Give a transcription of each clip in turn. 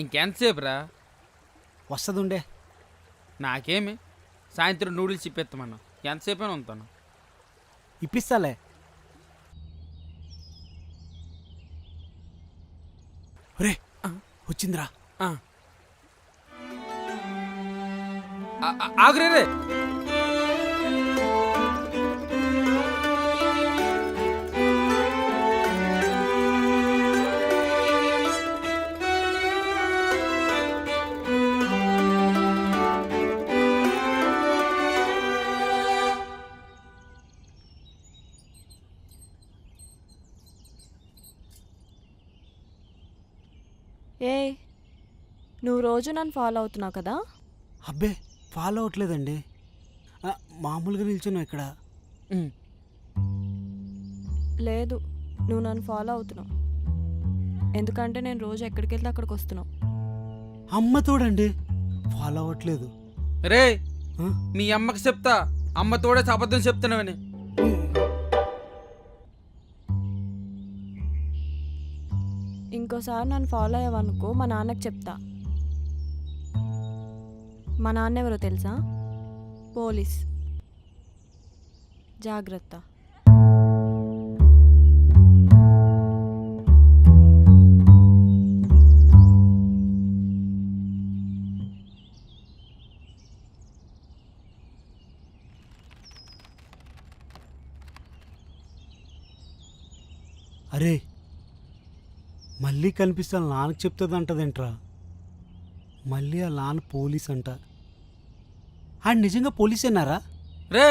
ఇంకెంతసేపు రా? వస్తుందుండే. నాకేమి సాయంత్రం నూడిల్స్ ఇప్పిస్తామన్నా, ఎంతసేపైనా ఉంటాను. ఇప్పిస్తాలే. రే వచ్చిందిరా. ఆగురే రే. ఏయ్, నువ్వు రోజు నన్ను ఫాలో అవుతున్నావు కదా? అబ్బే ఫాలో అవట్లేదండి, మామూలుగా నిల్చున్నావు ఇక్కడ. లేదు, నువ్వు నన్ను ఫాలో అవుతున్నావు. ఎందుకంటే నేను రోజు ఎక్కడికి వెళ్తే అక్కడికి వస్తున్నావు. అమ్మ తోడండి, ఫాలో అవ్వట్లేదు. రే, మీ అమ్మకి చెప్తా, అమ్మ తోడే అబద్ధం చెప్తున్నావని. ఇంకోసారి నన్ను ఫాలో అయ్యావనుకో మా నాన్నకి చెప్తా. మా నాన్న ఎవరో తెలుసా? పోలీస్. జాగ్రత్త. అరే మళ్ళీ కనిపిస్తాను నాన్నకి చెప్తుంది అంటదేంట్రా? మళ్ళీ ఆ నాన్న పోలీస్ అంట. ఆడు నిజంగా పోలీసేనారా? రే,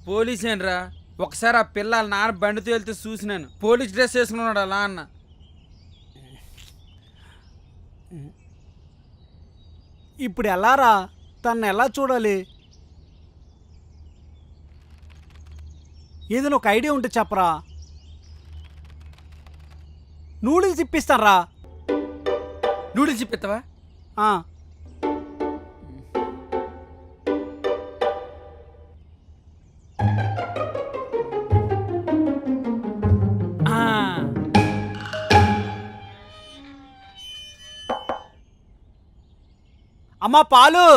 పోలీసేనరా. ఒకసారి ఆ పిల్లల నాన్న బండితో వెళ్తే చూసినాను, పోలీస్ డ్రెస్ వేసుకున్నాడు అలా అన్న. ఇప్పుడు ఎలారా? తను ఎలా చూడాలి? ఏదైనా ఒక ఐడియా ఉంటే చెప్పరా. నూడిల్స్ ఇప్పిస్తారా? నూడిల్స్ ఇప్పిస్తావా? అమ్మా పాలు.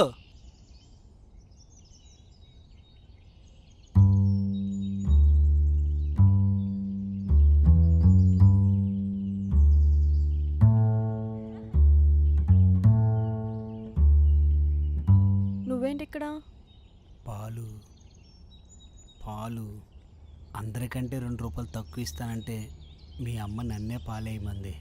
నువ్వేంటి ఇక్కడ? పాలు పాలు అందరికంటే 2 రూపాయలు తక్కువ ఇస్తానంటే మీ అమ్మ నన్నే పాలేయమంది.